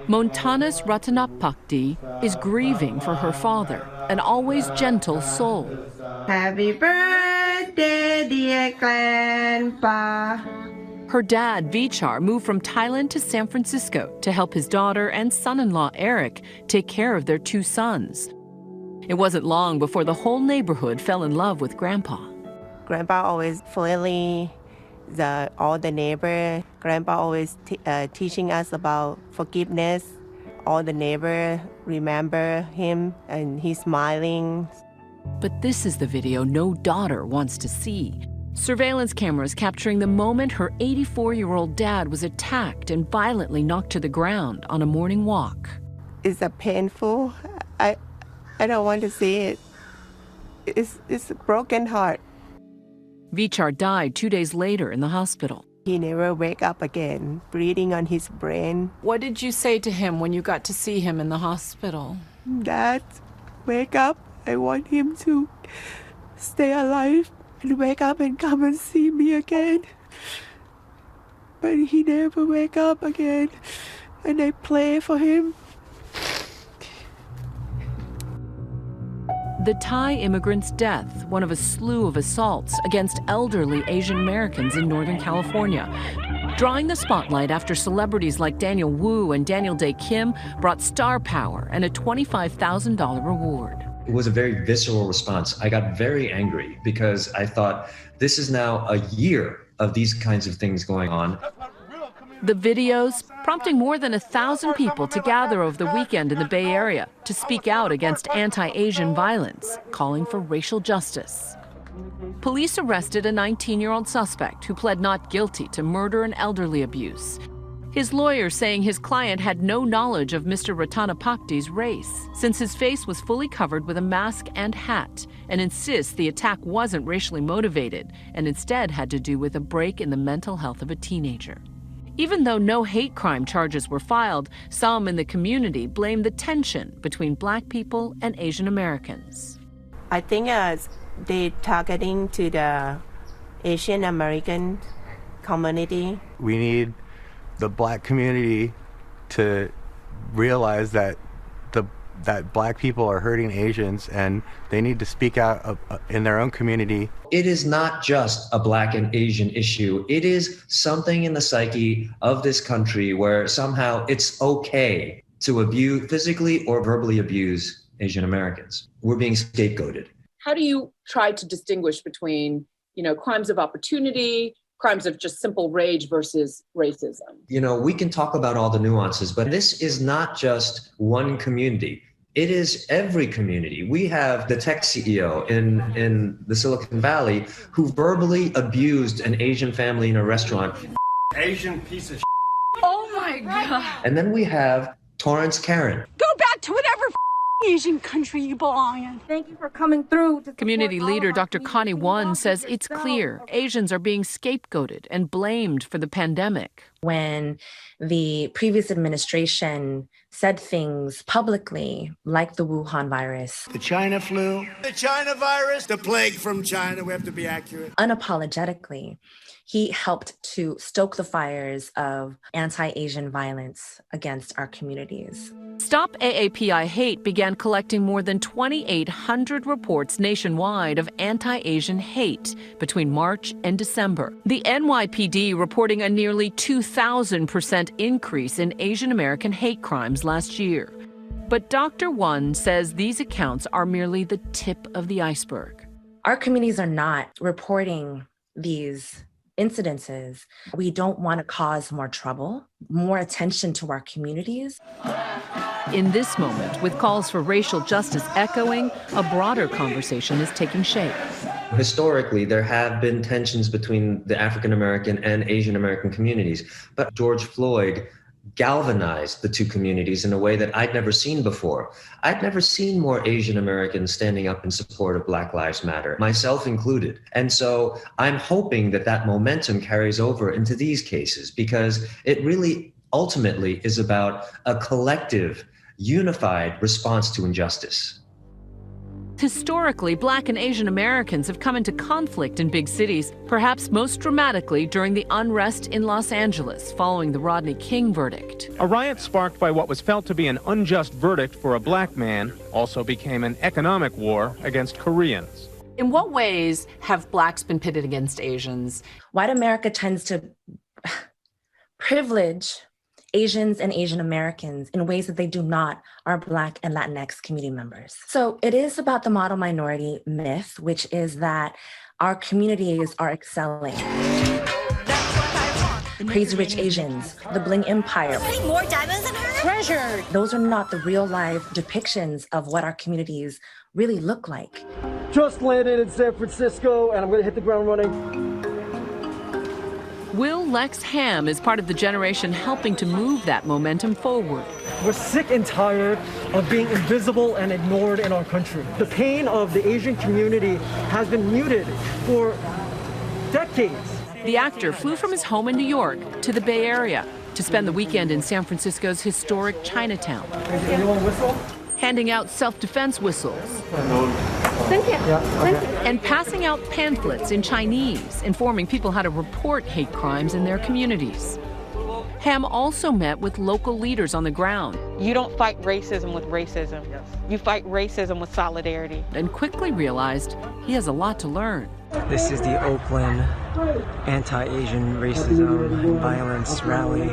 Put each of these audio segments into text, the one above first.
Montana's Ratanapakdi is grieving for her father, an always gentle soul. Happy birthday, dear Grandpa. Her dad, Vichar, moved from Thailand to San Francisco to help his daughter and son-in-law, Eric, take care of their two sons. It wasn't long before the whole neighborhood fell in love with Grandpa. Grandpa always friendly, all the neighbor. Grandpa always teaching us about forgiveness. All the neighbor remember him and he's smiling. But this is the video no daughter wants to see. Surveillance cameras capturing the moment her 84-year-old dad was attacked and violently knocked to the ground on a morning walk. It's painful. I don't want to see it. It's a broken heart. Vichar died 2 days later in the hospital. He never wake up again, bleeding on his brain. What did you say to him when you got to see him in the hospital? Dad, wake up. I want him to stay alive and wake up and come and see me again. But he never wake up again, and I pray for him. The Thai immigrant's death, one of a slew of assaults against elderly Asian Americans in Northern California, drawing the spotlight after celebrities like Daniel Wu and Daniel Dae Kim brought star power and a $25,000 reward. It was a very visceral response. I got very angry because I thought, this is now a year of these kinds of things going on. The videos prompting more than 1,000 people to gather over the weekend in the Bay Area to speak out against anti-Asian violence, calling for racial justice. Police arrested a 19-year-old suspect who pled not guilty to murder and elderly abuse. His lawyer saying his client had no knowledge of Mr. Ratanapakdi's race, since his face was fully covered with a mask and hat, and insists the attack wasn't racially motivated and instead had to do with a break in the mental health of a teenager. Even though no hate crime charges were filed, some in the community blame the tension between Black people and Asian Americans. I think they targeting to the Asian American community. We need the Black community to realize that that Black people are hurting Asians and they need to speak out in their own community. It is not just a Black and Asian issue. It is something in the psyche of this country where somehow it's okay to physically or verbally abuse Asian Americans. We're being scapegoated. How do you try to distinguish between, crimes of opportunity, crimes of just simple rage versus racism? We can talk about all the nuances, but this is not just one community. It is every community. We have the tech CEO in the Silicon Valley who verbally abused an Asian family in a restaurant. Asian piece of Oh my God. And then we have Torrance Karen. Go back to whatever Asian country you belong in. Thank you for coming through. Community leader Dr. Connie Won says it's clear Asians are being scapegoated and blamed for the pandemic. When the previous administration said things publicly, like the Wuhan virus, the China flu, the China virus, the plague from China, we have to be accurate. Unapologetically, he helped to stoke the fires of anti-Asian violence against our communities. Stop AAPI Hate began collecting more than 2,800 reports nationwide of anti-Asian hate between March and December. The NYPD reporting a nearly 2,000% increase in Asian American hate crimes last year. But Dr. Won says these accounts are merely the tip of the iceberg. Our communities are not reporting these incidences. We don't want to cause more trouble, more attention to our communities. In this moment, with calls for racial justice echoing, a broader conversation is taking shape. Historically, there have been tensions between the African American and Asian American communities, but George Floyd galvanized the two communities in a way that I'd never seen before. I'd never seen more Asian Americans standing up in support of Black Lives Matter, myself included. And so I'm hoping that that momentum carries over into these cases, because it really ultimately is about a collective, unified response to injustice. Historically, Black and Asian Americans have come into conflict in big cities, perhaps most dramatically during the unrest in Los Angeles following the Rodney King verdict. A riot sparked by what was felt to be an unjust verdict for a Black man also became an economic war against Koreans. In what ways have Blacks been pitted against Asians? White America tends to privilege Asians and Asian Americans in ways that they do not our Black and Latinx community members. So it is about the model minority myth, which is that our communities are excelling. Crazy Rich Asians, the Bling Empire. More diamonds in her treasure. Those are not the real life depictions of what our communities really look like. Just landed in San Francisco and I'm gonna hit the ground running. Will Lex Ham is part of the generation helping to move that momentum forward. We're sick and tired of being invisible and ignored in our country. The pain of the Asian community has been muted for decades. The actor flew from his home in New York to the Bay Area to spend the weekend in San Francisco's historic Chinatown. Anyone whistle? Handing out self-defense whistles. Thank you. Yeah, okay. And passing out pamphlets in Chinese, informing people how to report hate crimes in their communities. Ham also met with local leaders on the ground. You don't fight racism with racism. You fight racism with solidarity. And quickly realized he has a lot to learn. This is the Oakland Anti-Asian Racism and Violence Rally.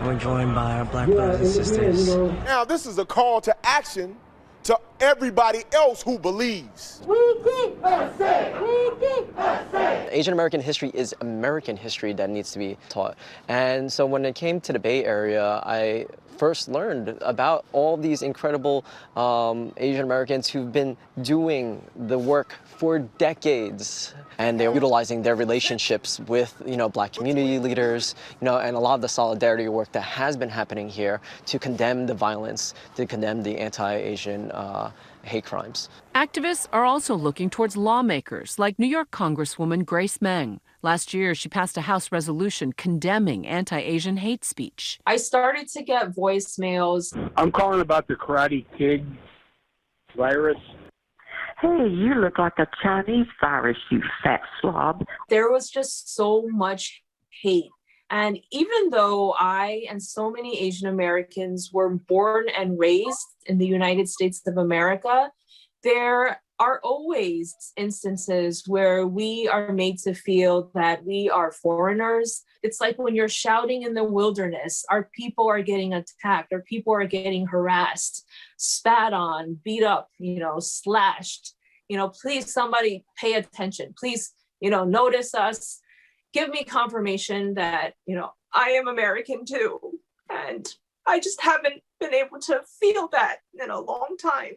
We're joined by our Black brothers and sisters. Now this is a call to action to everybody else who believes. Asian American history is American history that needs to be taught. And so when it came to the Bay Area, I first learned about all these incredible Asian Americans who've been doing the work for decades. And they're utilizing their relationships with, Black community leaders, and a lot of the solidarity work that has been happening here to condemn the violence, to condemn the anti-Asian hate crimes. Activists are also looking towards lawmakers like New York Congresswoman Grace Meng. Last year, she passed a House resolution condemning anti-Asian hate speech. I started to get voicemails. I'm calling about the Karate Kid virus. Hey, you look like a Chinese virus, you fat slob. There was just so much hate. And even though I and so many Asian Americans were born and raised in the United States of America, there are always instances where we are made to feel that we are foreigners. It's like when you're shouting in the wilderness, our people are getting attacked, our people are getting harassed, spat on, beat up, slashed. Please, somebody pay attention. Please, notice us. Give me confirmation that, I am American too. And I just haven't been able to feel that in a long time.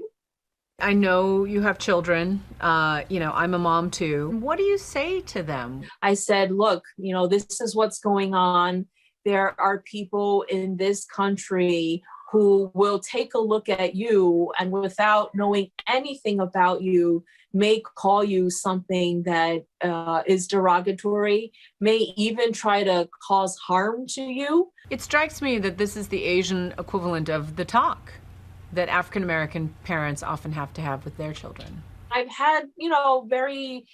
I know you have children. I'm a mom too. What do you say to them? I said, look, this is what's going on. There are people in this country who will take a look at you and without knowing anything about you, may call you something that is derogatory, may even try to cause harm to you. It strikes me that this is the Asian equivalent of the talk that African-American parents often have to have with their children. I've had, very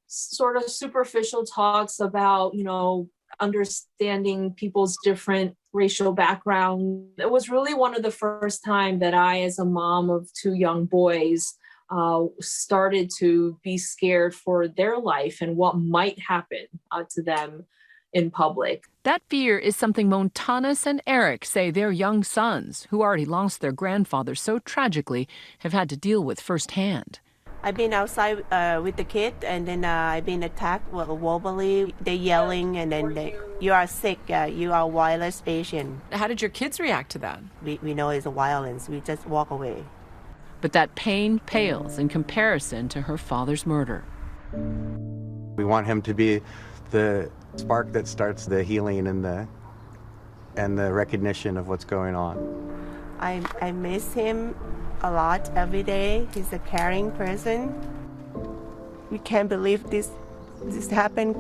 sort of superficial talks about, understanding people's different racial background. It was really one of the first time that I, as a mom of two young boys, started to be scared for their life and what might happen to them in public. That fear is something Montanus and Eric say their young sons, who already lost their grandfather so tragically, have had to deal with firsthand. I've been outside with the kid, and then I've been attacked verbally. They're yelling, and then you are sick, you are wireless Asian. How did your kids react to that? We know it's violence. We just walk away. But that pain pales in comparison to her father's murder. We want him to be the spark that starts the healing and the recognition of what's going on. I miss him a lot every day. He's a caring person. We can't believe this happened